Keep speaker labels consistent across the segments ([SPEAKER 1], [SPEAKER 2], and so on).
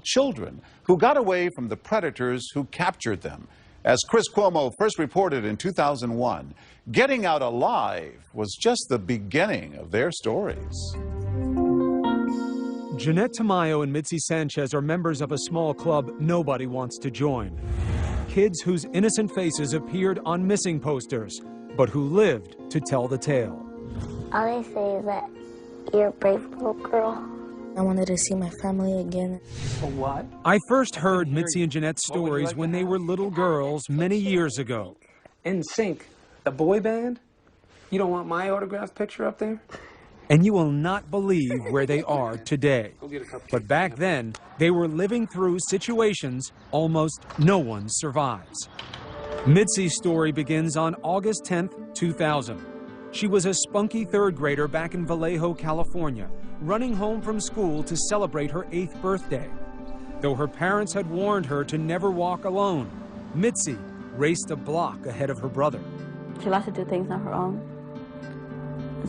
[SPEAKER 1] children who got away from the predators who captured them. As Chris Cuomo first reported in 2001, getting out alive was just the beginning of their stories.
[SPEAKER 2] Jeanette Tamayo and Mitzi Sanchez are members of a small club nobody wants to join. Kids whose innocent faces appeared on missing posters, but who lived to tell the tale.
[SPEAKER 3] All they say is that you're a brave little girl. I wanted to see my family again.
[SPEAKER 4] For what?
[SPEAKER 2] I first heard Mitzi and Jeanette's stories when they were little girls many years ago.
[SPEAKER 4] NSYNC, the boy band? You don't want my autographed picture up there?
[SPEAKER 2] And you will not believe where they are today. But back then, they were living through situations almost no one survives. Mitzi's story begins on August 10th, 2000. She was a spunky third grader back in Vallejo, California, running home from school to celebrate her 8th birthday. Though her parents had warned her to never walk alone, Mitzi raced a block ahead of her brother.
[SPEAKER 5] She likes to do things on her own.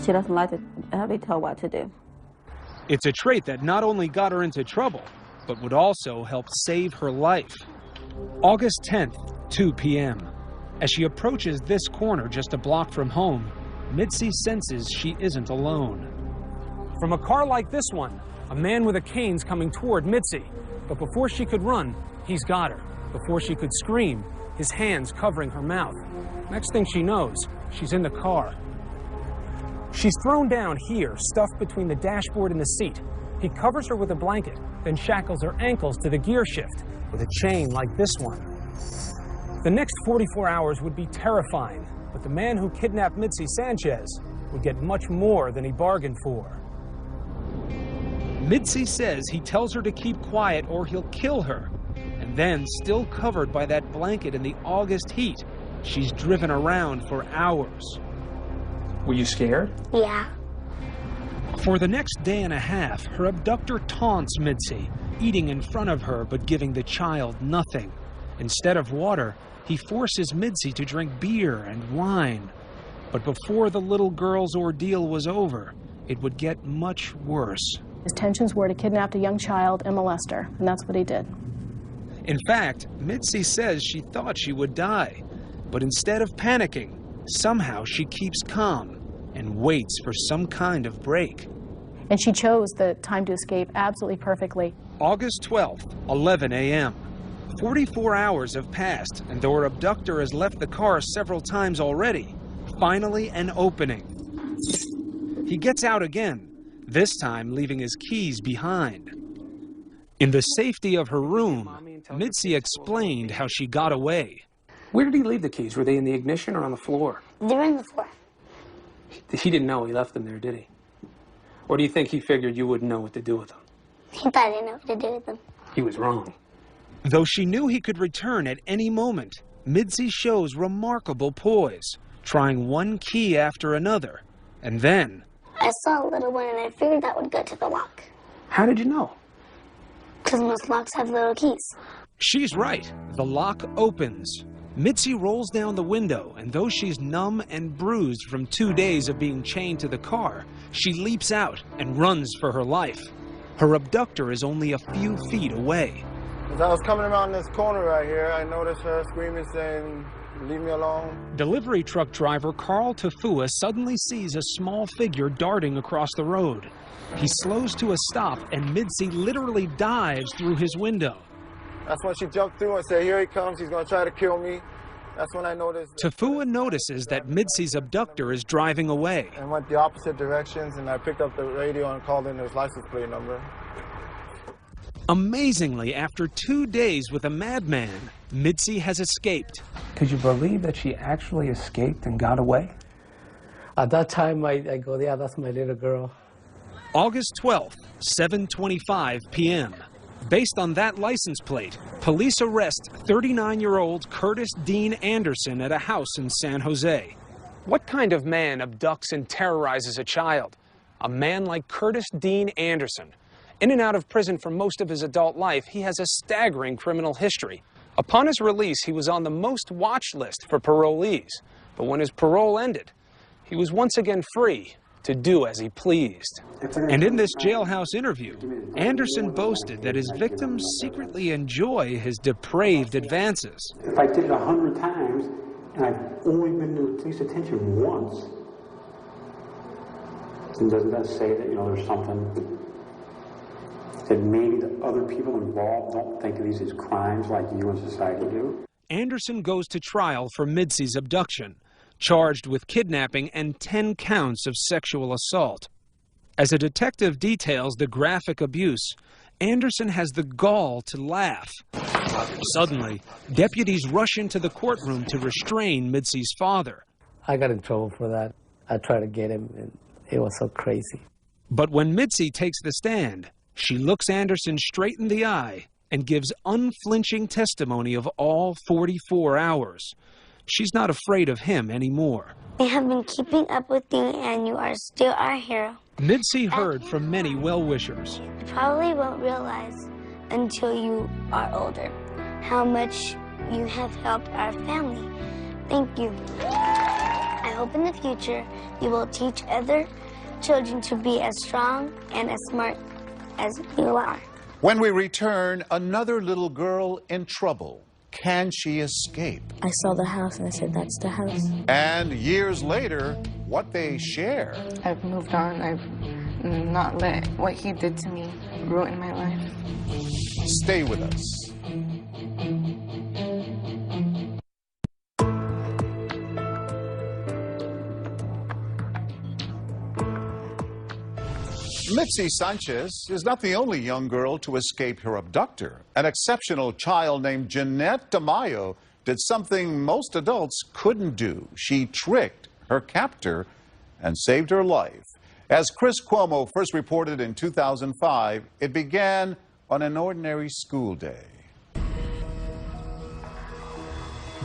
[SPEAKER 5] She doesn't like to have me tell what to do.
[SPEAKER 2] It's a trait that not only got her into trouble, but would also help save her life. August 10th, 2 p.m. As she approaches this corner just a block from home, Mitzi senses she isn't alone. From a car like this one, a man with a cane's coming toward Mitzi. But before she could run, he's got her. Before she could scream, his hands covering her mouth. Next thing she knows, she's in the car. She's thrown down here, stuffed between the dashboard and the seat. He covers her with a blanket, then shackles her ankles to the gear shift with a chain like this one. The next 44 hours would be terrifying, but the man who kidnapped Mitzi Sanchez would get much more than he bargained for. Mitzi says he tells her to keep quiet or he'll kill her. And then, still covered by that blanket in the August heat, she's driven around for hours.
[SPEAKER 4] Were you scared?
[SPEAKER 3] Yeah.
[SPEAKER 2] For the next day and a half, her abductor taunts Mitzi, eating in front of her but giving the child nothing. Instead of water, he forces Mitzi to drink beer and wine. But before the little girl's ordeal was over, it would get much worse.
[SPEAKER 6] His intentions were to kidnap a young child and molest her, and that's what he did.
[SPEAKER 2] In fact, Mitzi says she thought she would die. But instead of panicking, somehow she keeps calm and waits for some kind of break.
[SPEAKER 6] And she chose the time to escape absolutely perfectly.
[SPEAKER 2] August 12th, 11 a.m. 44 hours have passed, and though her abductor has left the car several times already, finally an opening. He gets out again, this time leaving his keys behind. In the safety of her room, Mitzi explained how she got away.
[SPEAKER 4] Where did he leave the keys? Were they in the ignition or on the floor?
[SPEAKER 3] They're in the floor.
[SPEAKER 4] He didn't know he left them there, did he? Or do you think he figured you wouldn't know what to do with them?
[SPEAKER 3] He thought I didn't know what to do with them.
[SPEAKER 4] He was wrong.
[SPEAKER 2] Though she knew he could return at any moment, Mitzi shows remarkable poise, trying one key after another, and then...
[SPEAKER 3] I saw a little one and I figured that would go to the lock.
[SPEAKER 4] How did you know?
[SPEAKER 3] Because most locks have little keys.
[SPEAKER 2] She's right. The lock opens. Mitzi rolls down the window, and though she's numb and bruised from 2 days of being chained to the car, she leaps out and runs for her life. Her abductor is only a few feet away.
[SPEAKER 7] As I was coming around this corner right here, I noticed her screaming, saying, "Leave me alone."
[SPEAKER 2] Delivery truck driver Carl Tafua suddenly sees a small figure darting across the road. He slows to a stop, and Mitzi literally dives through his window.
[SPEAKER 7] That's when she jumped through and said, "Here he comes, he's going to try to kill me." That's when I noticed.
[SPEAKER 2] Tafua notices that Mitzi's abductor is driving away.
[SPEAKER 7] And went the opposite directions, and I picked up the radio and called in his license plate number.
[SPEAKER 2] Amazingly, after 2 days with a madman, Mitzi has escaped.
[SPEAKER 4] Could you believe that she actually escaped and got away?
[SPEAKER 8] At that time, I go, yeah, that's my little girl.
[SPEAKER 2] August 12th, 7:25 p.m. Based on that license plate, police arrest 39-year-old Curtis Dean Anderson at a house in San Jose. What kind of man abducts and terrorizes a child? A man like Curtis Dean Anderson. In and out of prison for most of his adult life, he has a staggering criminal history. Upon his release, he was on the most watch list for parolees. But when his parole ended, he was once again free to do as he pleased. And in this jailhouse interview, Anderson boasted that his victims secretly enjoy his depraved advances.
[SPEAKER 9] If I did it 100 times and I've only been to police attention once, then doesn't that say that, there's something that maybe the other people involved don't think of these as crimes like you in society do?
[SPEAKER 2] Anderson goes to trial for Midsy's abduction, charged with kidnapping and 10 counts of sexual assault. As a detective details the graphic abuse, Anderson has the gall to laugh. Suddenly, deputies rush into the courtroom to restrain Midsy's father.
[SPEAKER 8] I got in trouble for that. I tried to get him, and it was so crazy.
[SPEAKER 2] But when Midsy takes the stand, she looks Anderson straight in the eye and gives unflinching testimony of all 44 hours. She's not afraid of him anymore.
[SPEAKER 3] I have been keeping up with you, and you are still our hero.
[SPEAKER 2] Midsy heard from many well-wishers.
[SPEAKER 3] You probably won't realize until you are older how much you have helped our family. Thank you. I hope in the future you will teach other children to be as strong and as smart as you are.
[SPEAKER 1] When we return, another little girl in trouble. Can she escape?
[SPEAKER 3] I saw the house and I said, that's the house.
[SPEAKER 1] And years later, what they share.
[SPEAKER 10] I've moved on. I've not let what he did to me ruin my life.
[SPEAKER 1] Stay with us. Midsy Sanchez is not the only young girl to escape her abductor. An exceptional child named Jeanette Tamayo did something most adults couldn't do. She tricked her captor and saved her life. As Chris Cuomo first reported in 2005, it began on an ordinary school day.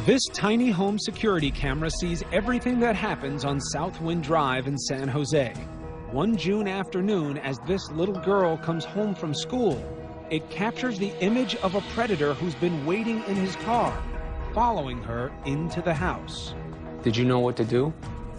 [SPEAKER 2] This tiny home security camera sees everything that happens on Southwind Drive in San Jose. One June afternoon, as this little girl comes home from school, it captures the image of a predator who's been waiting in his car, following her into the house.
[SPEAKER 4] Did you know what to do?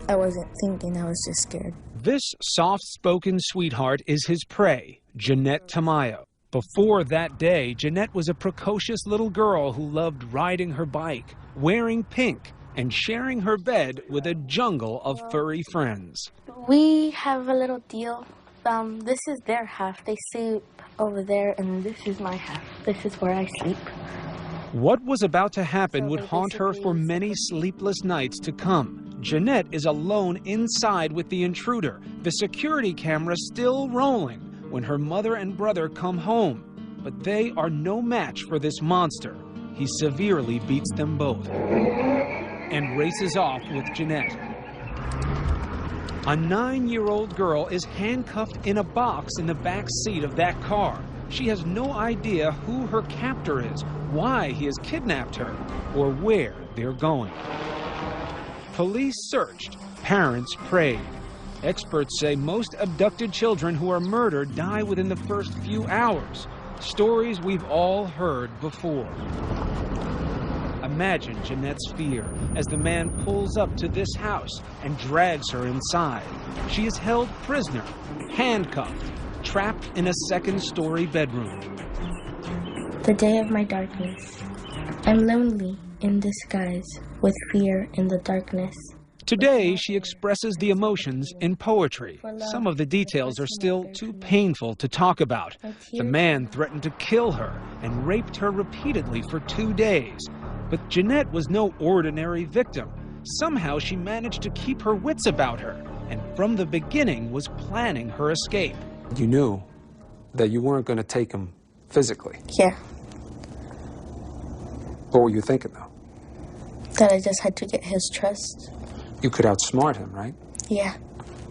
[SPEAKER 3] I wasn't thinking, I was just scared.
[SPEAKER 2] This soft-spoken sweetheart is his prey, Jeanette Tamayo. Before that day, Jeanette was a precocious little girl who loved riding her bike, wearing pink, and sharing her bed with a jungle of furry friends.
[SPEAKER 3] We have a little deal. This is their half. They sleep over there, and this is my half. This is where I sleep.
[SPEAKER 2] What was about to happen would haunt her for many sleepless nights to come. Jeanette is alone inside with the intruder, the security camera still rolling, when her mother and brother come home. But they are no match for this monster. He severely beats them both and races off with Jeanette. A 9-year-old girl is handcuffed in a box in the back seat of that car. She has no idea who her captor is, why he has kidnapped her, or where they're going. Police searched. Parents prayed. Experts say most abducted children who are murdered die within the first few hours. Stories we've all heard before. Imagine Jeanette's fear as the man pulls up to this house and drags her inside. She is held prisoner, handcuffed, trapped in a second-story bedroom.
[SPEAKER 3] The day of my darkness. I'm lonely in disguise with fear in the darkness.
[SPEAKER 2] Today, she expresses the emotions in poetry. Some of the details are still too painful to talk about. The man threatened to kill her and raped her repeatedly for 2 days. But Jeanette was no ordinary victim. Somehow she managed to keep her wits about her, and from the beginning was planning her escape.
[SPEAKER 4] You knew that you weren't going to take him physically.
[SPEAKER 3] Yeah,
[SPEAKER 4] What were you thinking, though?
[SPEAKER 3] that I just had to get his trust.
[SPEAKER 4] You could outsmart him, right?
[SPEAKER 3] Yeah.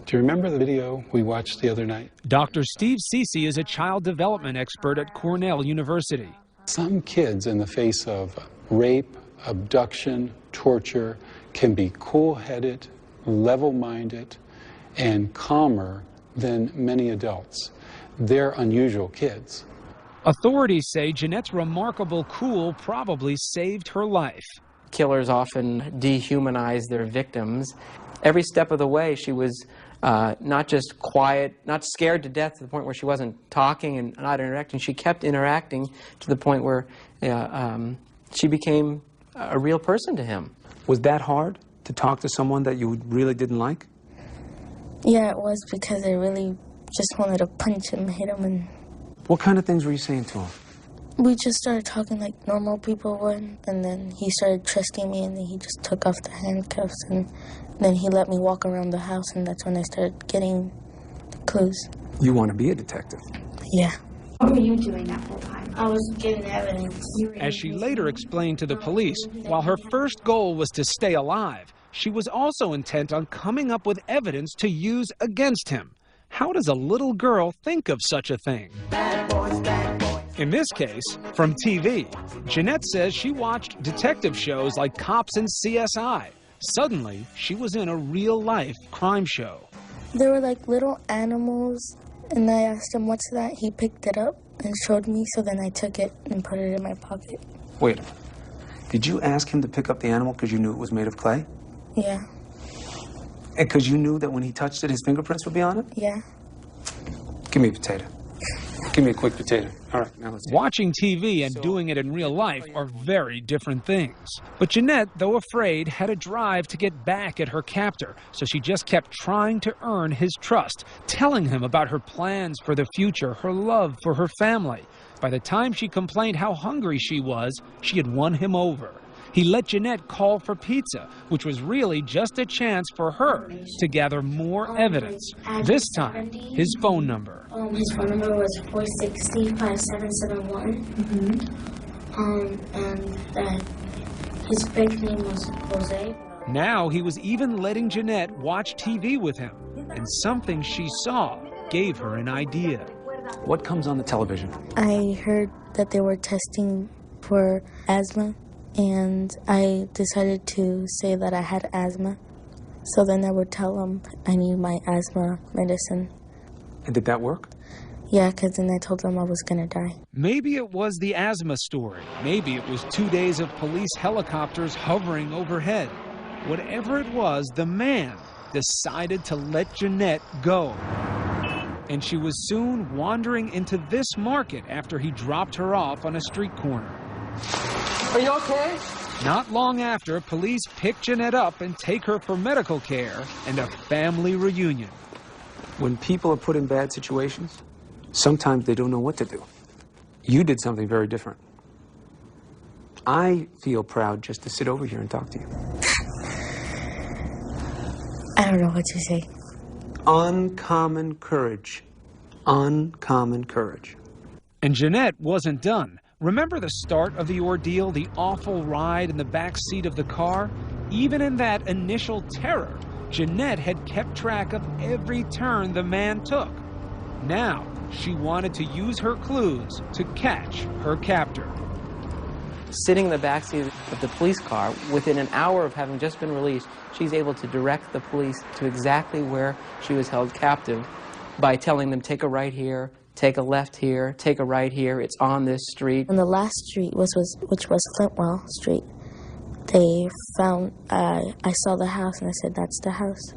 [SPEAKER 11] Do you remember the video we watched the other night?
[SPEAKER 2] Dr. Steve Cece is a child development expert at Cornell University.
[SPEAKER 11] Some kids, in the face of rape, abduction, torture, can be cool-headed, level-minded, and calmer than many adults. They're unusual kids.
[SPEAKER 2] Authorities say Jeanette's remarkable cool probably saved her life.
[SPEAKER 12] Killers often dehumanize their victims. Every step of the way, she was
[SPEAKER 4] not just quiet, not scared to death to the point where she wasn't talking and not interacting. She kept interacting to the point where she became a real person to him.
[SPEAKER 2] Was that hard, to talk to someone that you really didn't like?
[SPEAKER 3] Yeah, it was, because I really just wanted to punch him, hit him, and...
[SPEAKER 2] What kind of things were you saying to him?
[SPEAKER 3] We just started talking like normal people would, and then he started trusting me, and then he just took off the handcuffs, and then he let me walk around the house, and that's when I started getting the clues.
[SPEAKER 2] You want to be a detective?
[SPEAKER 3] Yeah.
[SPEAKER 12] What were you doing that whole time?
[SPEAKER 3] I was getting evidence.
[SPEAKER 2] As she later explained to the police, while her first goal was to stay alive, she was also intent on coming up with evidence to use against him. How does a little girl think of such a thing?
[SPEAKER 12] Bad boys, bad boys.
[SPEAKER 2] In this case, from TV, Jeanette says she watched detective shows like Cops and CSI. Suddenly, she was in a real-life crime show.
[SPEAKER 3] There were like little animals, and I asked him, "What's that?" He picked it up and showed me, so then I took it and put it in my pocket.
[SPEAKER 2] Wait a minute. Did you ask him to pick up the animal because you knew it was made of clay?
[SPEAKER 3] Yeah.
[SPEAKER 2] And because you knew that when he touched it, his fingerprints would be on it?
[SPEAKER 3] Yeah.
[SPEAKER 2] Give me a potato. Give me a quick potato. All right, now let's see. Watching TV and doing it in real life are very different things. But Jeanette, though afraid, had a drive to get back at her captor, so she just kept trying to earn his trust, telling him about her plans for the future, her love for her family. By the time she complained how hungry she was, she had won him over. He let Jeanette call for pizza, which was really just a chance for her to gather more evidence. This time, his phone number.
[SPEAKER 3] His phone number was 460-5771. And that his fake name was Jose.
[SPEAKER 2] Now he was even letting Jeanette watch TV with him, and something she saw gave her an idea. What comes on the television?
[SPEAKER 3] I heard that they were testing for asthma, and I decided to say that I had asthma. So then I would tell them I need my asthma medicine.
[SPEAKER 2] And did that work?
[SPEAKER 3] Yeah, because then I told them I was going to die.
[SPEAKER 2] Maybe it was the asthma story. Maybe it was 2 days of police helicopters hovering overhead. Whatever it was, the man decided to let Jeanette go. And she was soon wandering into this market after he dropped her off on a street corner.
[SPEAKER 4] Are you okay?
[SPEAKER 2] Not long after, police pick Jeanette up and take her for medical care and a family reunion. When people are put in bad situations, sometimes they don't know what to do. You did something very different. I feel proud just to sit over here and talk to you.
[SPEAKER 3] I don't know what to say.
[SPEAKER 2] Uncommon courage. Uncommon courage. And Jeanette wasn't done. Remember the start of the ordeal, the awful ride in the back seat of the car? Even in that initial terror, Jeanette had kept track of every turn the man took. Now, she wanted to use her clues to catch her captor.
[SPEAKER 4] Sitting in the backseat of the police car, within an hour of having just been released, she's able to direct the police to exactly where she was held captive by telling them, take a right here, take a left here, take a right here, it's on this street.
[SPEAKER 3] On the last street, which was Flintwell Street, they found, I saw the house and I said, that's the house.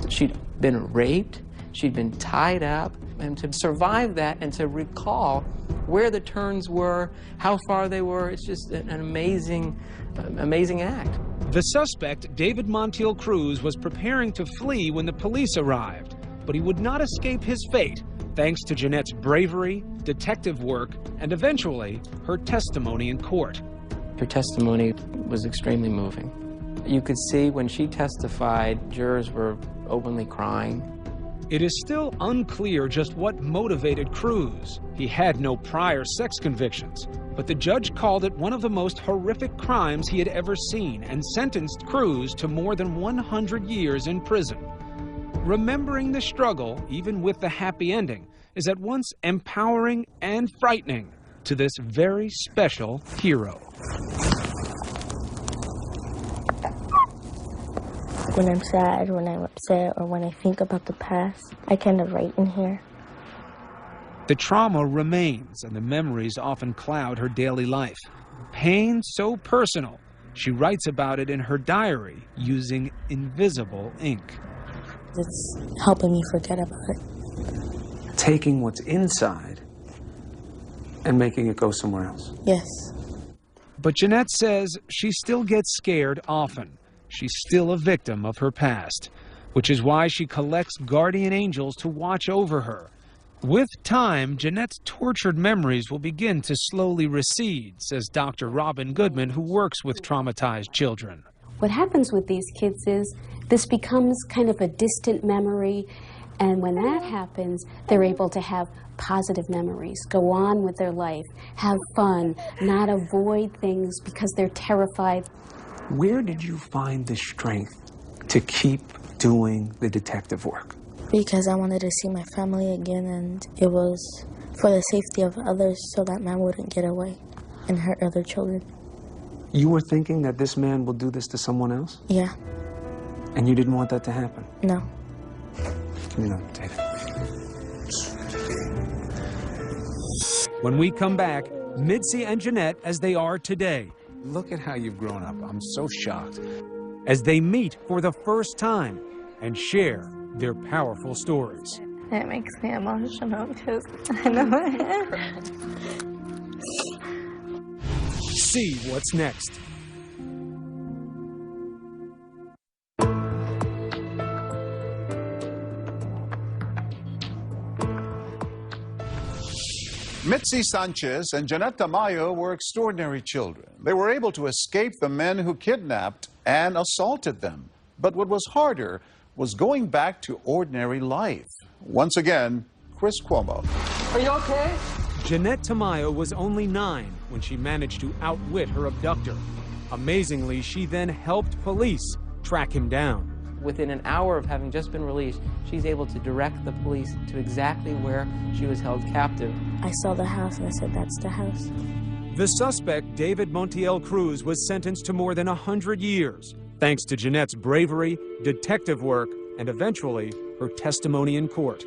[SPEAKER 4] She'd been raped, she'd been tied up, and to survive that and to recall where the turns were, how far they were, it's just an amazing act.
[SPEAKER 2] The suspect, David Montiel Cruz, was preparing to flee when the police arrived, but he would not escape his fate thanks to Jeanette's bravery, detective work, and eventually her testimony in court.
[SPEAKER 4] Her testimony was extremely moving. You could see when she testified, jurors were openly crying.
[SPEAKER 2] It is still unclear just what motivated Cruz. He had no prior sex convictions, but the judge called it one of the most horrific crimes he had ever seen and sentenced Cruz to more than 100 years in prison. Remembering the struggle, even with the happy ending, is at once empowering and frightening to this very special hero.
[SPEAKER 3] When I'm sad, when I'm upset, or when I think about the past, I kind of write in here.
[SPEAKER 2] The trauma remains, and the memories often cloud her daily life. Pain so personal, she writes about it in her diary using invisible ink.
[SPEAKER 13] It's helping me forget about it.
[SPEAKER 2] Taking what's inside and making it go somewhere else.
[SPEAKER 13] Yes.
[SPEAKER 2] But Jeanette says she still gets scared often. She's still a victim of her past, which is why she collects guardian angels to watch over her. With time, Jeanette's tortured memories will begin to slowly recede, says Dr. Robin Goodman, who works with traumatized children.
[SPEAKER 14] What happens with these kids is this becomes kind of a distant memory, and when that happens, they're able to have positive memories, go on with their life, have fun, not avoid things because they're terrified.
[SPEAKER 2] Where did you find the strength to keep doing the detective work?
[SPEAKER 13] Because I wanted to see my family again, and it was for the safety of others so that man wouldn't get away and hurt other children.
[SPEAKER 2] You were thinking that this man will do this to someone else?
[SPEAKER 13] Yeah.
[SPEAKER 2] And you didn't want that to happen?
[SPEAKER 13] No.
[SPEAKER 2] Give me that data. When we come back, Mitzi and Jeanette as they are today. Look at how you've grown up. I'm so shocked. As they meet for the first time and share their powerful stories.
[SPEAKER 10] It makes me emotional because I know it.
[SPEAKER 2] See what's next.
[SPEAKER 1] Mitzi Sanchez and Jeanette Tamayo were extraordinary children. They were able to escape the men who kidnapped and assaulted them. But what was harder was going back to ordinary life. Once again, Chris Cuomo.
[SPEAKER 4] Are you okay?
[SPEAKER 2] Jeanette Tamayo was only 9 when she managed to outwit her abductor. Amazingly, she then helped police track him down.
[SPEAKER 4] Within an hour of having just been released, she's able to direct the police to exactly where she was held captive.
[SPEAKER 13] I saw the house and I said, that's the house.
[SPEAKER 2] The suspect, David Montiel Cruz, was sentenced to more than 100 years, thanks to Jeanette's bravery, detective work, and eventually her testimony in court.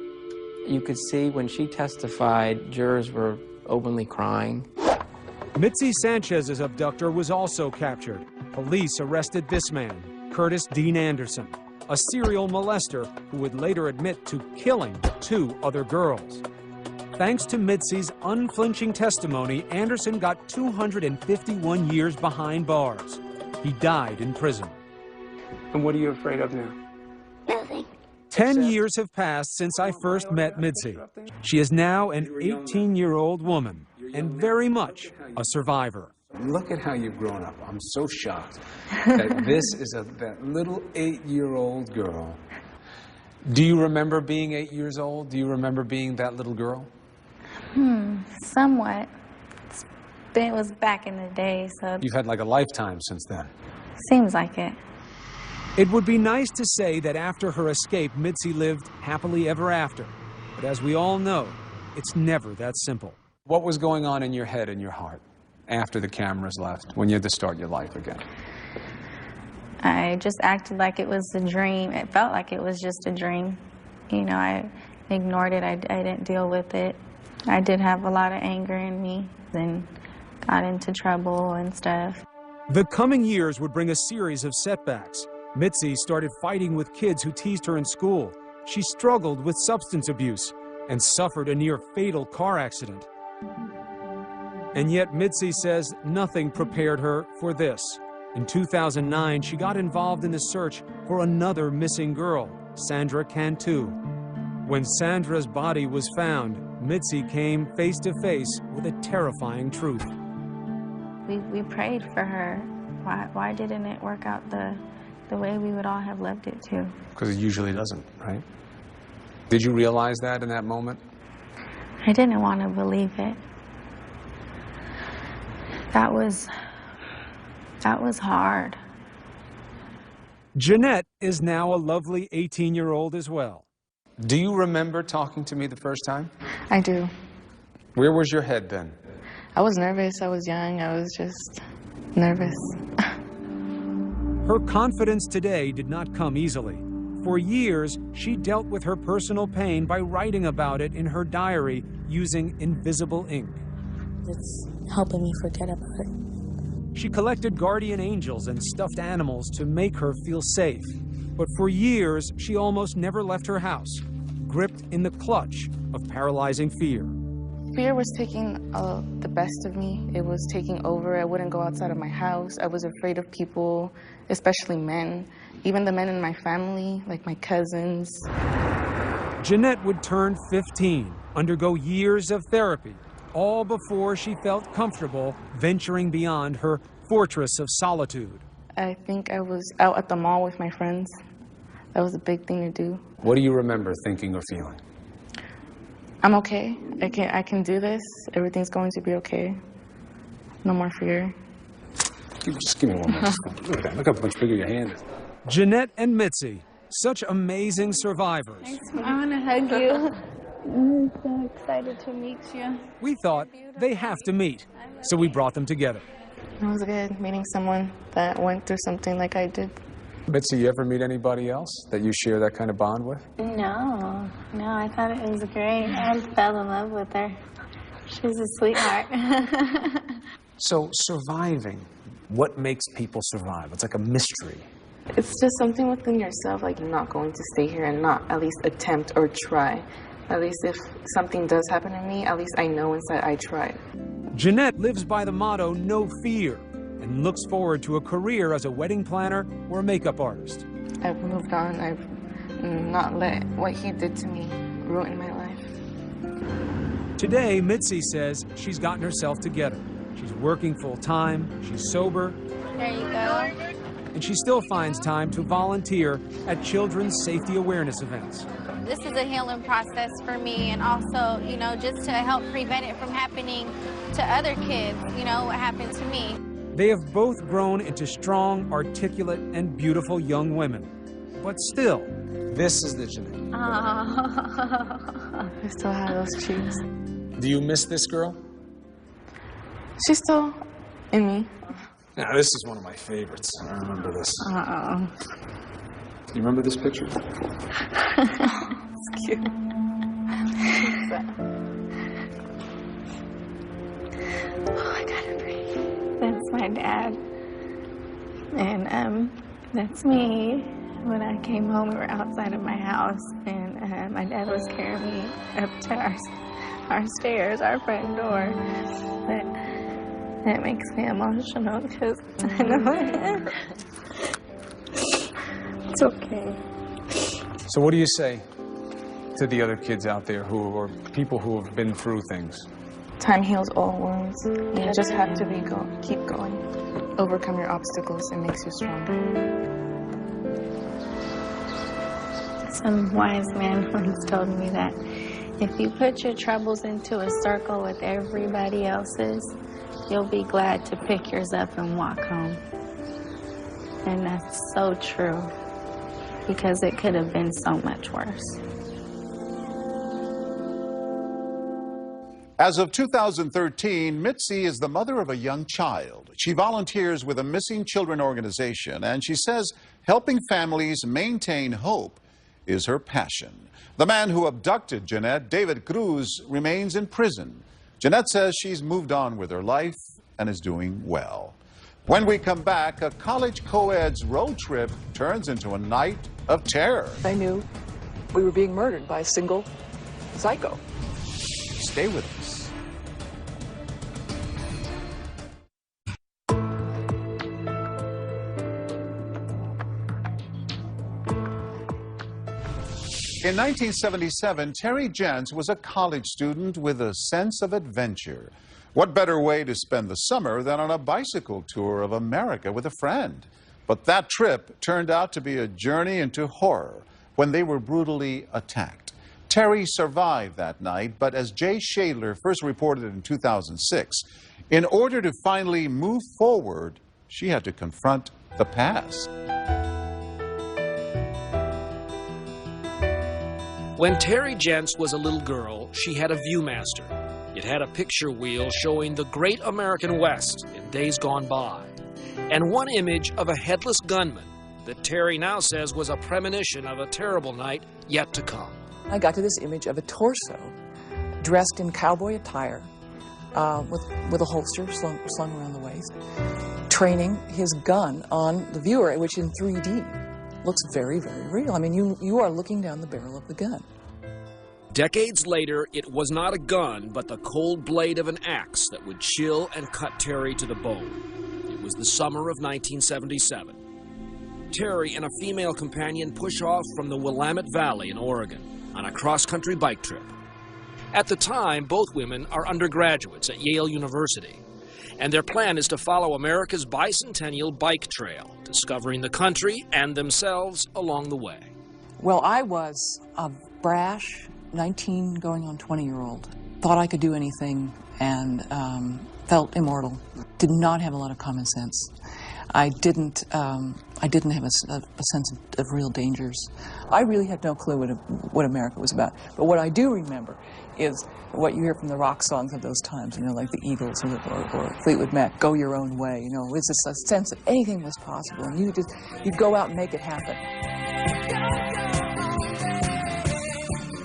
[SPEAKER 4] You could see when she testified, jurors were openly crying.
[SPEAKER 2] Mitzi Sanchez's abductor was also captured. Police arrested this man, Curtis Dean Anderson, a serial molester who would later admit to killing 2 other girls. Thanks to Mitzi's unflinching testimony, Anderson got 251 years behind bars. He died in prison. And what are you afraid of now?
[SPEAKER 3] Nothing.
[SPEAKER 2] 10 years have passed since I first met Mitzi. She is now an 18-year-old woman and very much a survivor. Look at how you've grown up. I'm so shocked that this is that little 8-year-old girl. Do you remember being 8 years old? Do you remember being that little girl?
[SPEAKER 15] Somewhat. It was back in the day, so...
[SPEAKER 2] You've had like a lifetime since then.
[SPEAKER 15] Seems like it.
[SPEAKER 2] It would be nice to say that after her escape, Mitzi lived happily ever after. But as we all know, it's never that simple. What was going on in your head and your heart after the cameras left, when you had to start your life again?
[SPEAKER 15] I just acted like it was a dream. It felt like it was just a dream. You know, I ignored it. I didn't deal with it. I did have a lot of anger in me and got into trouble and stuff.
[SPEAKER 2] The coming years would bring a series of setbacks. Mitzi started fighting with kids who teased her in school. She struggled with substance abuse and suffered a near fatal car accident. And yet Mitzi says nothing prepared her for this. In 2009, she got involved in the search for another missing girl, Sandra Cantu. When Sandra's body was found, Mitzi came face to face with a terrifying truth.
[SPEAKER 15] We prayed for her. Why didn't it work out the way we would all have loved it to?
[SPEAKER 2] Because it usually doesn't, right? Did you realize that in that moment?
[SPEAKER 15] I didn't want to believe it. That was hard.
[SPEAKER 2] Jeanette is now a lovely 18-year-old as well. Do you remember talking to me the first time?
[SPEAKER 10] I do.
[SPEAKER 2] Where was your head then?
[SPEAKER 10] I was nervous. I was young. I was just nervous.
[SPEAKER 2] Her confidence today did not come easily. For years, she dealt with her personal pain by writing about it in her diary using invisible ink.
[SPEAKER 13] It's helping me forget about it.
[SPEAKER 2] She collected guardian angels and stuffed animals to make her feel safe. But for years, she almost never left her house, gripped in the clutch of paralyzing fear.
[SPEAKER 10] Fear was taking the best of me. It was taking over. I wouldn't go outside of my house. I was afraid of people, especially men. Even the men in my family, like my cousins.
[SPEAKER 2] Jeanette would turn 15, undergo years of therapy, all before she felt comfortable venturing beyond her fortress of solitude.
[SPEAKER 10] I think I was out at the mall with my friends. That was a big thing to do.
[SPEAKER 16] What do you remember thinking or feeling?
[SPEAKER 10] I'm okay. I can do this. Everything's going to be okay. No more fear.
[SPEAKER 16] Just give me one more. Look at that. Look how much bigger your hand is.
[SPEAKER 2] Jeanette and Mitzi, such amazing survivors.
[SPEAKER 15] I want to hug you. I'm so excited to meet you.
[SPEAKER 2] We thought they have to meet, so we brought them together.
[SPEAKER 10] It was good meeting someone that went through something like I did.
[SPEAKER 16] Mitzi, you ever meet anybody else that you share that kind of bond with?
[SPEAKER 15] No, I thought it was great. I fell in love with her. She's a sweetheart.
[SPEAKER 16] So surviving, what makes people survive? It's like a mystery.
[SPEAKER 10] It's just something within yourself, like you're not going to stay here and not at least attempt or try. At least if something does happen to me, at least I know inside I tried.
[SPEAKER 2] Jeanette lives by the motto, no fear, and looks forward to a career as a wedding planner or a makeup artist.
[SPEAKER 10] I've moved on. I've not let what he did to me ruin my life.
[SPEAKER 2] Today, Mitzi says she's gotten herself together. She's working full-time, she's sober.
[SPEAKER 15] There you go.
[SPEAKER 2] And she still finds time to volunteer at children's safety awareness events.
[SPEAKER 15] This is a healing process for me, and also, just to help prevent it from happening to other kids, what happened to me.
[SPEAKER 2] They have both grown into strong, articulate, and beautiful young women. But still, this is the Jeanette.
[SPEAKER 10] I still have those cheeks.
[SPEAKER 16] Do you miss this girl?
[SPEAKER 10] She's still in me.
[SPEAKER 16] Now, this is one of my favorites. I remember this.
[SPEAKER 10] Uh-oh.
[SPEAKER 16] You remember this picture?
[SPEAKER 10] It's cute.
[SPEAKER 15] Oh, I gotta breathe. That's my dad. And that's me. When I came home, we were outside of my house, and my dad was carrying me up to our stairs, our front door. But that makes me emotional because I know it's okay.
[SPEAKER 16] So what do you say to the other kids out there or people who have been through things?
[SPEAKER 10] Time heals all wounds. You just have to keep going. Overcome your obstacles. It makes you stronger.
[SPEAKER 15] Some wise man once told me that if you put your troubles into a circle with everybody else's, you'll be glad to pick yours up and walk home. And that's so true, because it could have been so much worse.
[SPEAKER 1] As of 2013, Mitzi is the mother of a young child. She volunteers with a missing children organization, and she says helping families maintain hope is her passion. The man who abducted Jeanette, David Cruz, remains in prison. Jeanette says she's moved on with her life and is doing well. When we come back, a college co-ed's road trip turns into a night of terror.
[SPEAKER 17] I knew we were being murdered by a single psycho.
[SPEAKER 1] Stay with us. In 1977, Terry Jentz was a college student with a sense of adventure. What better way to spend the summer than on a bicycle tour of America with a friend? But that trip turned out to be a journey into horror when they were brutally attacked. Terry survived that night, but as Jay Shadler first reported in 2006, in order to finally move forward, she had to confront the past.
[SPEAKER 18] When Terry Jentz was a little girl, she had a Viewmaster. It had a picture wheel showing the great American West in days gone by, and one image of a headless gunman that Terry now says was a premonition of a terrible night yet to come.
[SPEAKER 17] I got to this image of a torso dressed in cowboy attire with a holster slung around the waist, training his gun on the viewer, which in 3D. looks very, very real. I mean, you are looking down the barrel of the gun.
[SPEAKER 18] Decades later, it was not a gun, but the cold blade of an axe that would chill and cut Terry to the bone. It was the summer of 1977. Terry and a female companion push off from the Willamette Valley in Oregon on a cross-country bike trip. At the time, both women are undergraduates at Yale University, and their plan is to follow America's bicentennial bike trail, discovering the country and themselves along the way.
[SPEAKER 17] Well, I was a brash 19 going on 20-year-old. Thought I could do anything and felt immortal. Did not have a lot of common sense. I didn't have a sense of real dangers. I really had no clue what America was about. But what I do remember is what you hear from the rock songs of those times, you know, like the Eagles or Fleetwood Mac, Go Your Own Way. You know, it's just a sense that anything was possible, and you'd go out and make it happen.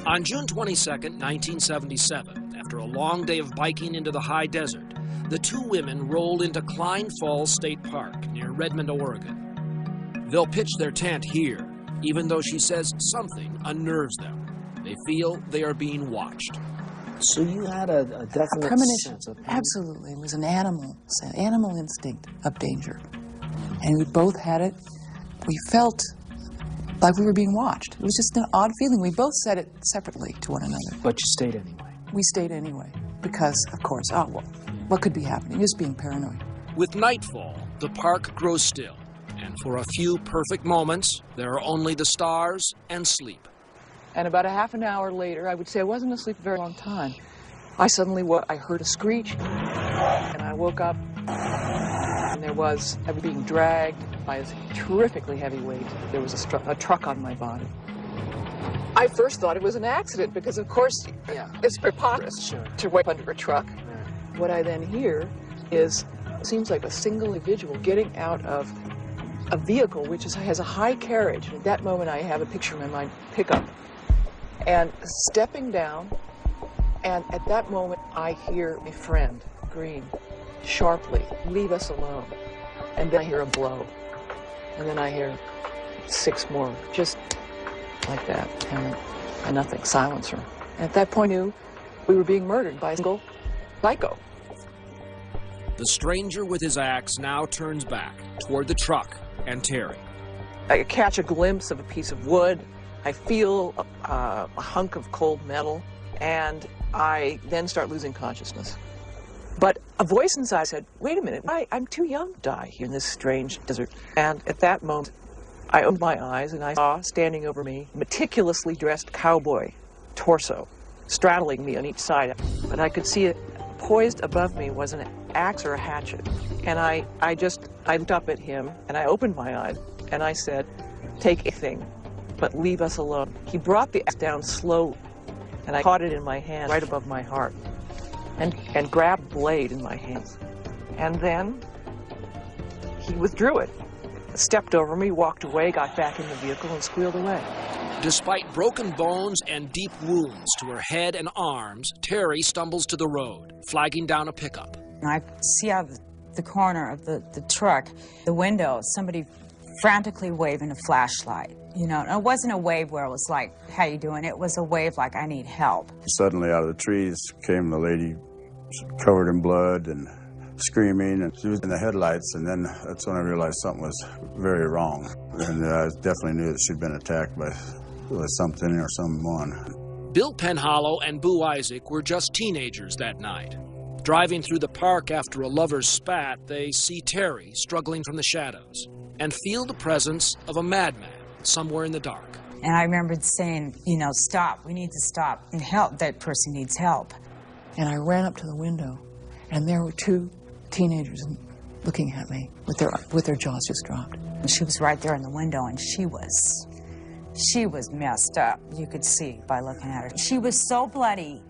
[SPEAKER 18] On June 22nd, 1977, after a long day of biking into the high desert, the two women rolled into Klein Falls State Park near Redmond, Oregon. They'll pitch their tent here, even though she says something unnerves them. They feel they are being watched.
[SPEAKER 19] So you had a definite
[SPEAKER 17] premonition.
[SPEAKER 19] sense of...
[SPEAKER 17] Absolutely. It was an animal instinct of danger. And we both had it. We felt like we were being watched. It was just an odd feeling. We both said it separately to one another.
[SPEAKER 19] But you stayed anyway.
[SPEAKER 17] We stayed anyway. Because, of course, what could be happening? Just being paranoid.
[SPEAKER 18] With nightfall, the park grows still. And for a few perfect moments, there are only the stars and sleep.
[SPEAKER 17] And about a half an hour later, I would say I wasn't asleep a very long time. I heard a screech, and I woke up, and I was being dragged by a terrifically heavy weight. There was a truck on my body. I first thought it was an accident because, of course, it's preposterous to wake up under a truck. What I then hear is, it seems like a single individual getting out of a vehicle which has a high carriage. And at that moment, I have a picture in my mind, pickup. And stepping down, and at that moment, I hear a friend scream sharply, "Leave us alone." And then I hear a blow. And then I hear 6 more, just like that, and nothing, silencer. And at that point, I knew we were being murdered by a single psycho.
[SPEAKER 18] The stranger with his axe now turns back toward the truck and Terry.
[SPEAKER 17] I catch a glimpse of a piece of wood. I feel a hunk of cold metal, and I then start losing consciousness. But a voice inside said, "Wait a minute, I'm too young to die here in this strange desert." And at that moment, I opened my eyes, and I saw, standing over me, meticulously dressed cowboy torso, straddling me on each side. But I could see it poised above me was an axe or a hatchet. And I looked up at him, and I opened my eyes, and I said, "Take anything, but leave us alone." He brought the axe down slowly, and I caught it in my hand right above my heart, and grabbed the blade in my hands. And then he withdrew it, stepped over me, walked away, got back in the vehicle, and squealed away.
[SPEAKER 18] Despite broken bones and deep wounds to her head and arms, Terry stumbles to the road, flagging down a pickup.
[SPEAKER 20] I see out of the corner of the truck, the window, somebody frantically waving a flashlight. You know, and it wasn't a wave where it was like, "How you doing?" It was a wave like, "I need help."
[SPEAKER 21] Suddenly out of the trees came the lady covered in blood and screaming, and she was in the headlights, and then that's when I realized something was very wrong. And I definitely knew that she'd been attacked by something or someone.
[SPEAKER 18] Bill Penhollow and Boo Isaac were just teenagers that night. Driving through the park after a lover's spat, they see Terry struggling from the shadows and feel the presence of a madman somewhere in the dark.
[SPEAKER 20] And I remember saying, you know, "Stop, we need to stop and help. That person needs help."
[SPEAKER 17] And I ran up to the window, and there were 2 teenagers looking at me with their jaws just dropped.
[SPEAKER 20] And she was right there in the window, and she was messed up. You could see by looking at her. She was so bloody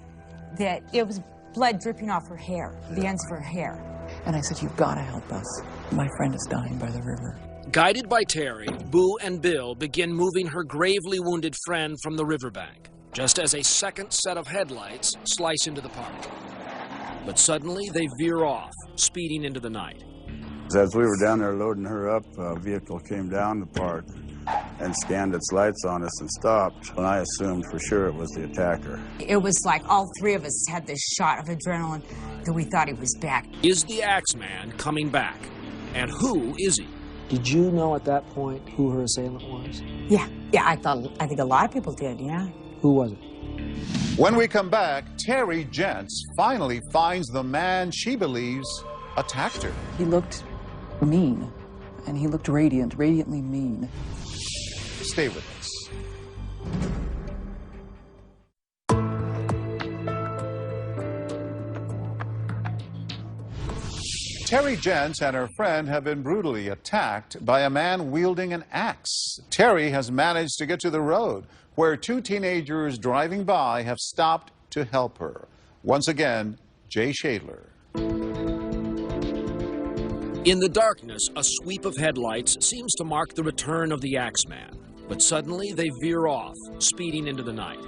[SPEAKER 20] that it was blood dripping off her hair, the ends of her hair.
[SPEAKER 17] And I said, "You've got to help us. My friend is dying by the river."
[SPEAKER 18] Guided by Terry, Boo and Bill begin moving her gravely wounded friend from the riverbank, just as a second set of headlights slice into the park. But suddenly they veer off, speeding into the night.
[SPEAKER 21] As we were down there loading her up, a vehicle came down the park, and scanned its lights on us and stopped. And I assumed for sure it was the attacker.
[SPEAKER 20] It was like all three of us had this shot of adrenaline that we thought he was back.
[SPEAKER 18] Is the Axeman coming back? And who is he?
[SPEAKER 19] Did you know at that point who her assailant was?
[SPEAKER 20] Yeah, I think a lot of people did, yeah.
[SPEAKER 19] Who was it?
[SPEAKER 1] When we come back, Terry Gents finally finds the man she believes attacked her.
[SPEAKER 17] He looked mean, and he looked radiantly mean.
[SPEAKER 1] Stay with us. Terry Gents and her friend have been brutally attacked by a man wielding an axe. Terry has managed to get to the road where two teenagers driving by have stopped to help her. Once again, Jay Shadler.
[SPEAKER 18] In the darkness, a sweep of headlights seems to mark the return of the Axeman. But suddenly they veer off, speeding into the night.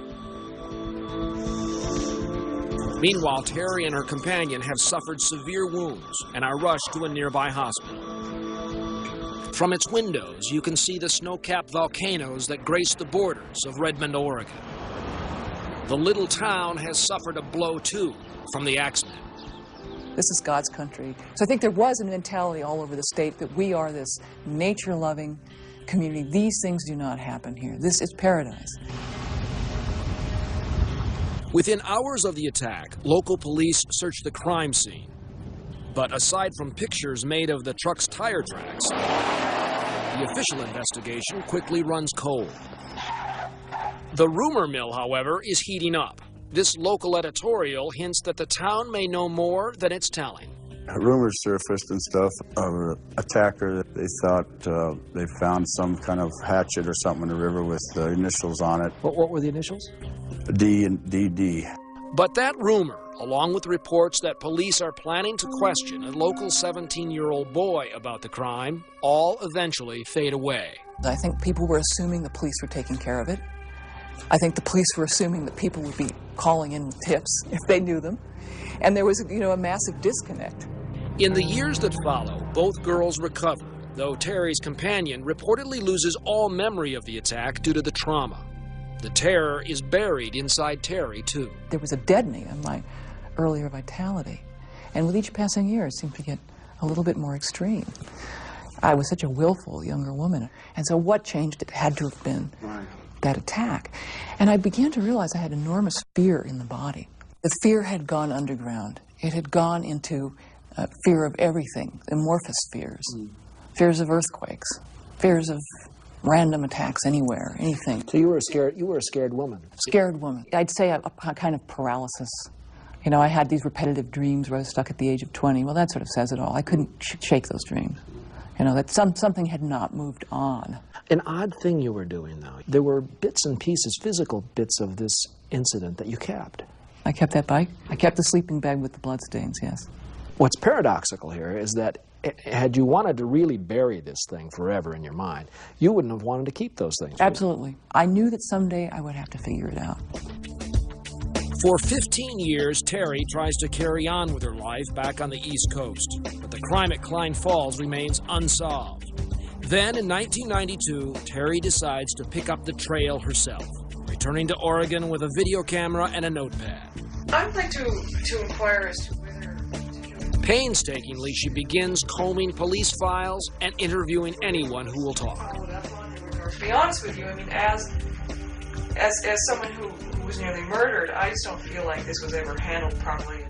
[SPEAKER 18] Meanwhile, Terry and her companion have suffered severe wounds and are rushed to a nearby hospital. From its windows, you can see the snow-capped volcanoes that grace the borders of Redmond, Oregon. The little town has suffered a blow, too, from the Axeman.
[SPEAKER 17] This is God's country. So I think there was a mentality all over the state that we are this nature-loving community. These things do not happen here. This is paradise.
[SPEAKER 18] Within hours of the attack, local police searched the crime scene. But aside from pictures made of the truck's tire tracks, the official investigation quickly runs cold. The rumor mill, however, is heating up. This local editorial hints that the town may know more than it's telling.
[SPEAKER 21] Rumors surfaced and stuff of an attacker. They thought they found some kind of hatchet or something in the river with the initials on it.
[SPEAKER 19] What were the initials?
[SPEAKER 21] D and DD.
[SPEAKER 18] But that rumor, along with reports that police are planning to question a local 17-year-old boy about the crime, all eventually fade away.
[SPEAKER 17] I think people were assuming the police were taking care of it. I think the police were assuming that people would be calling in with tips if they knew them. And there was, a massive disconnect.
[SPEAKER 18] In the years that follow, both girls recover, though Terry's companion reportedly loses all memory of the attack due to the trauma. The terror is buried inside Terry, too.
[SPEAKER 17] There was a deadening in my earlier vitality. And with each passing year, it seemed to get a little bit more extreme. I was such a willful younger woman. And so what changed? It had to have been that attack. And I began to realize I had enormous fear in the body. The fear had gone underground. It had gone into fear of everything, amorphous fears. Fears of earthquakes, fears of random attacks anywhere, anything.
[SPEAKER 19] So you were a scared woman.
[SPEAKER 17] Scared woman. I'd say a kind of paralysis. I had these repetitive dreams where I was stuck at the age of 20. Well, that sort of says it all. I couldn't shake those dreams. That something had not moved on.
[SPEAKER 19] An odd thing you were doing, though. There were bits and pieces, physical bits of this incident that you kept.
[SPEAKER 17] I kept that bike. I kept the sleeping bag with the bloodstains, yes.
[SPEAKER 19] What's paradoxical here is that had you wanted to really bury this thing forever in your mind, you wouldn't have wanted to keep those things.
[SPEAKER 17] Absolutely. I knew that someday I would have to figure it out.
[SPEAKER 18] For 15 years, Terry tries to carry on with her life back on the East Coast, but the crime at Klein Falls remains unsolved. Then, in 1992, Terry decides to pick up the trail herself, returning to Oregon with a video camera and a notepad.
[SPEAKER 5] I'd like to inquire as to whether...
[SPEAKER 18] Painstakingly, she begins combing police files and interviewing anyone who will talk.
[SPEAKER 5] To be honest with you, I mean, as someone who was nearly murdered, I just don't feel like this was ever handled properly.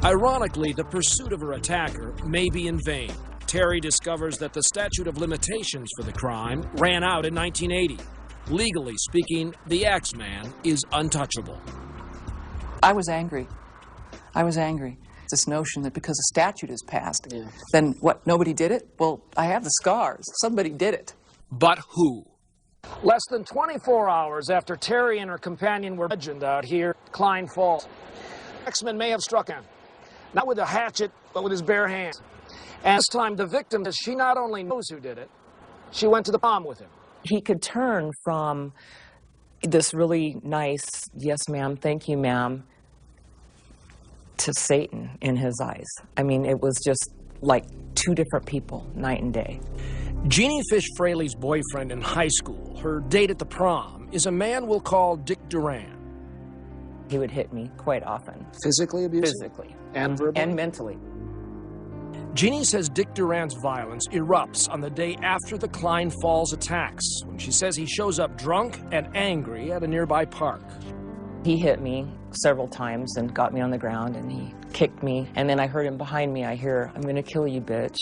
[SPEAKER 18] Ironically, the pursuit of her attacker may be in vain. Terry discovers that the statute of limitations for the crime ran out in 1980. Legally speaking, the Axeman is untouchable.
[SPEAKER 17] I was angry. This notion that because a statute is passed, then what, nobody did it? Well, I have the scars. Somebody did it.
[SPEAKER 18] But who? Less than 24 hours after Terry and her companion were legend out here at Klein Falls, the Axeman may have struck him, not with a hatchet, but with his bare hands. And this time, the victim, she not only knows who did it, she went to the prom with him.
[SPEAKER 22] He could turn from this really nice, yes, ma'am, thank you, ma'am, to Satan in his eyes. I mean, it was just like two different people, night and day.
[SPEAKER 18] Jeannie Fish Fraley's boyfriend in high school, her date at the prom, is a man we'll call Dick Duran.
[SPEAKER 22] He would hit me quite often.
[SPEAKER 19] Physically abusive?
[SPEAKER 22] Physically.
[SPEAKER 19] And verbally?
[SPEAKER 22] And mentally.
[SPEAKER 18] Jeannie says Dick Duran's violence erupts on the day after the Klein Falls attacks, when she says he shows up drunk and angry at a nearby park.
[SPEAKER 22] He hit me several times and got me on the ground, and he kicked me. And then I heard him behind me. I hear, "I'm gonna kill you, bitch."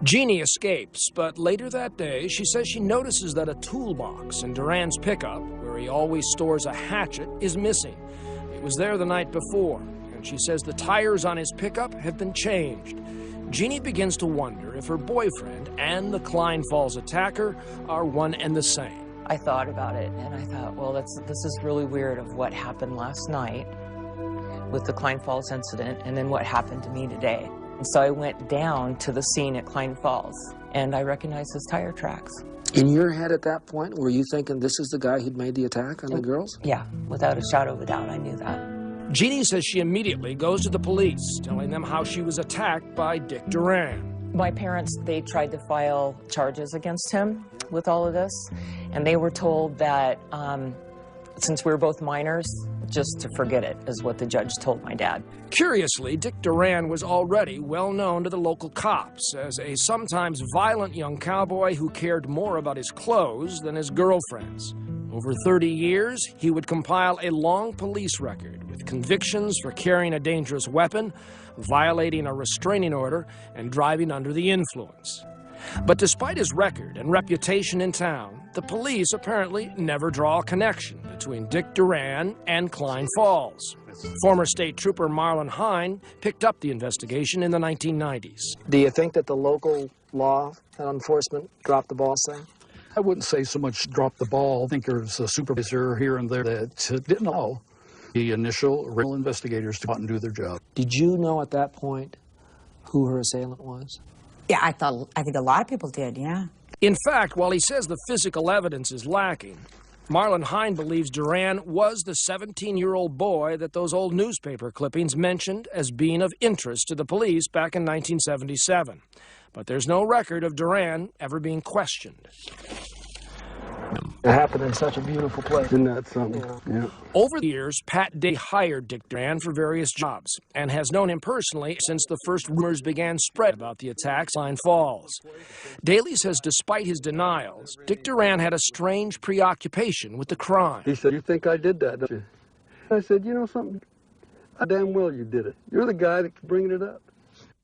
[SPEAKER 18] Jeannie escapes, but later that day, she says she notices that a toolbox in Duran's pickup, where he always stores a hatchet, is missing. It was there the night before, and she says the tires on his pickup have been changed. Jeannie begins to wonder if her boyfriend and the Klein Falls attacker are one and the same.
[SPEAKER 22] I thought about it, and I thought, well, this is really weird of what happened last night with the Klein Falls incident, and then what happened to me today. And so I went down to the scene at Klein Falls, and I recognized his tire tracks.
[SPEAKER 19] In your head at that point, were you thinking this is the guy who'd made the attack on the girls?
[SPEAKER 22] Yeah, without a shadow of a doubt, I knew that.
[SPEAKER 18] Jeannie says she immediately goes to the police, telling them how she was attacked by Dick Duran.
[SPEAKER 22] My parents, they tried to file charges against him with all of this, and they were told that since we were both minors, just to forget it, is what the judge told my dad.
[SPEAKER 18] Curiously, Dick Duran was already well known to the local cops as a sometimes violent young cowboy who cared more about his clothes than his girlfriends. Over 30 years, he would compile a long police record with convictions for carrying a dangerous weapon, violating a restraining order, and driving under the influence. But despite his record and reputation in town, the police apparently never draw a connection between Dick Duran and Klein Falls. Former State Trooper Marlon Hine picked up the investigation in the 1990s.
[SPEAKER 19] Do you think that the local law enforcement dropped the ball, Sam?
[SPEAKER 6] I wouldn't say so much drop the ball. I think there's a supervisor here and there that didn't know the initial real investigators to go out and do their job.
[SPEAKER 19] Did you know at that point who her assailant was?
[SPEAKER 20] Yeah, I think a lot of people did, yeah.
[SPEAKER 18] In fact, while he says the physical evidence is lacking, Marlon Hine believes Duran was the 17-year-old boy that those old newspaper clippings mentioned as being of interest to the police back in 1977. But there's no record of Duran ever being questioned.
[SPEAKER 19] It happened in such a beautiful place.
[SPEAKER 6] Isn't that something? Yeah.
[SPEAKER 18] Over the years, Pat Day hired Dick Duran for various jobs and has known him personally since the first rumors began spread about the attacks in Klein Falls. Daley says despite his denials, Dick Duran had a strange preoccupation with the crime.
[SPEAKER 6] He said, "You think I did that, don't you?" I said, "You know something? I damn well you did it. You're the guy that's bringing it up."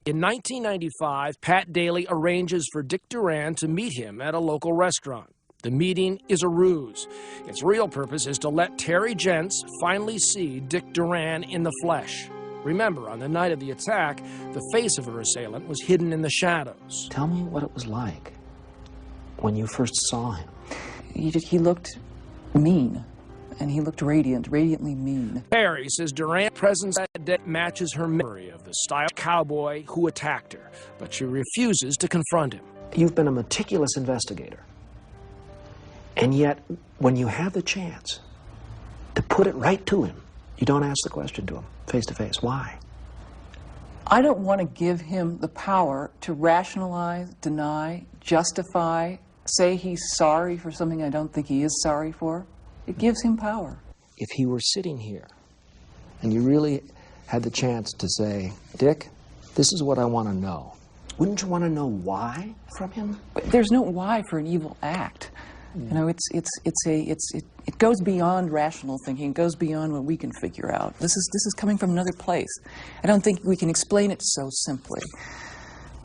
[SPEAKER 18] In 1995, Pat Daley arranges for Dick Duran to meet him at a local restaurant. The meeting is a ruse. Its real purpose is to let Terry Gents finally see Dick Duran in the flesh. Remember, on the night of the attack, the face of her assailant was hidden in the shadows.
[SPEAKER 19] Tell me what it was like when you first saw him.
[SPEAKER 7] He looked mean, and he looked radiantly mean.
[SPEAKER 18] Terry says Duran's presence that day matches her memory of the style cowboy who attacked her, but she refuses to confront him.
[SPEAKER 19] You've been a meticulous investigator. And yet, when you have the chance to put it right to him, you don't ask the question to him, face to face. Why?
[SPEAKER 7] I don't want to give him the power to rationalize, deny, justify, say he's sorry for something I don't think he is sorry for. It gives him power.
[SPEAKER 19] If he were sitting here and you really had the chance to say, "Dick, this is what I want to know," wouldn't you want to know why from him?
[SPEAKER 7] But there's no why for an evil act. You know, it goes beyond rational thinking. It goes beyond what we can figure out. This is coming from another place. I don't think we can explain it so simply.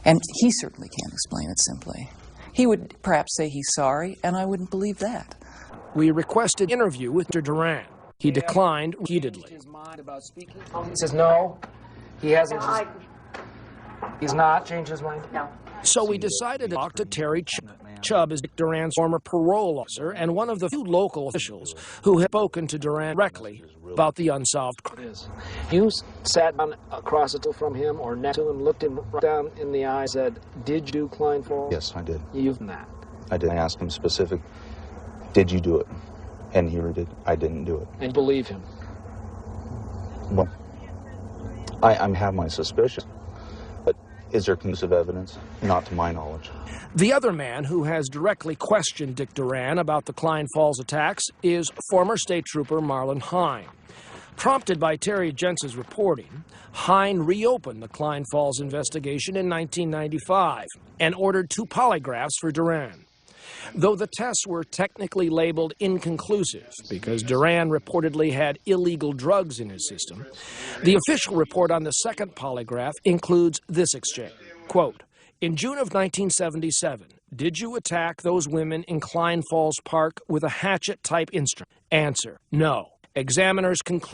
[SPEAKER 7] And he certainly can't explain it simply. He would perhaps say he's sorry, and I wouldn't believe that.
[SPEAKER 18] We requested an interview with Duran. He declined repeatedly.
[SPEAKER 19] He says no, he hasn't. He's not changed his mind?
[SPEAKER 7] No.
[SPEAKER 18] So we decided to talk to Terry Chubb. Chubb is Dick Duran's former parole officer and one of the few local officials who have spoken to Duran directly about the unsolved crime.
[SPEAKER 19] You sat down across the table from him or next to him, looked him right down in the eye, said, "Did you do Klein Falls?"
[SPEAKER 23] Yes, I did.
[SPEAKER 19] You've done that.
[SPEAKER 23] I did. I asked him specific, "Did you do it?" And he did. I didn't do it.
[SPEAKER 19] And believe him?
[SPEAKER 23] Well, I have my suspicions, but Is there conclusive evidence? Not to my knowledge.
[SPEAKER 18] The other man who has directly questioned Dick Duran about the Klein Falls attacks is former State Trooper Marlon Hine. Prompted by Terry Jentz's reporting, Hine reopened the Klein Falls investigation in 1995 and ordered 2 polygraphs for Duran. Though the tests were technically labeled inconclusive because Duran reportedly had illegal drugs in his system, the official report on the second polygraph includes this exchange. Quote, "In June of 1977, did you attack those women in Klein Falls Park with a hatchet-type instrument?" Answer, no. Examiners conclude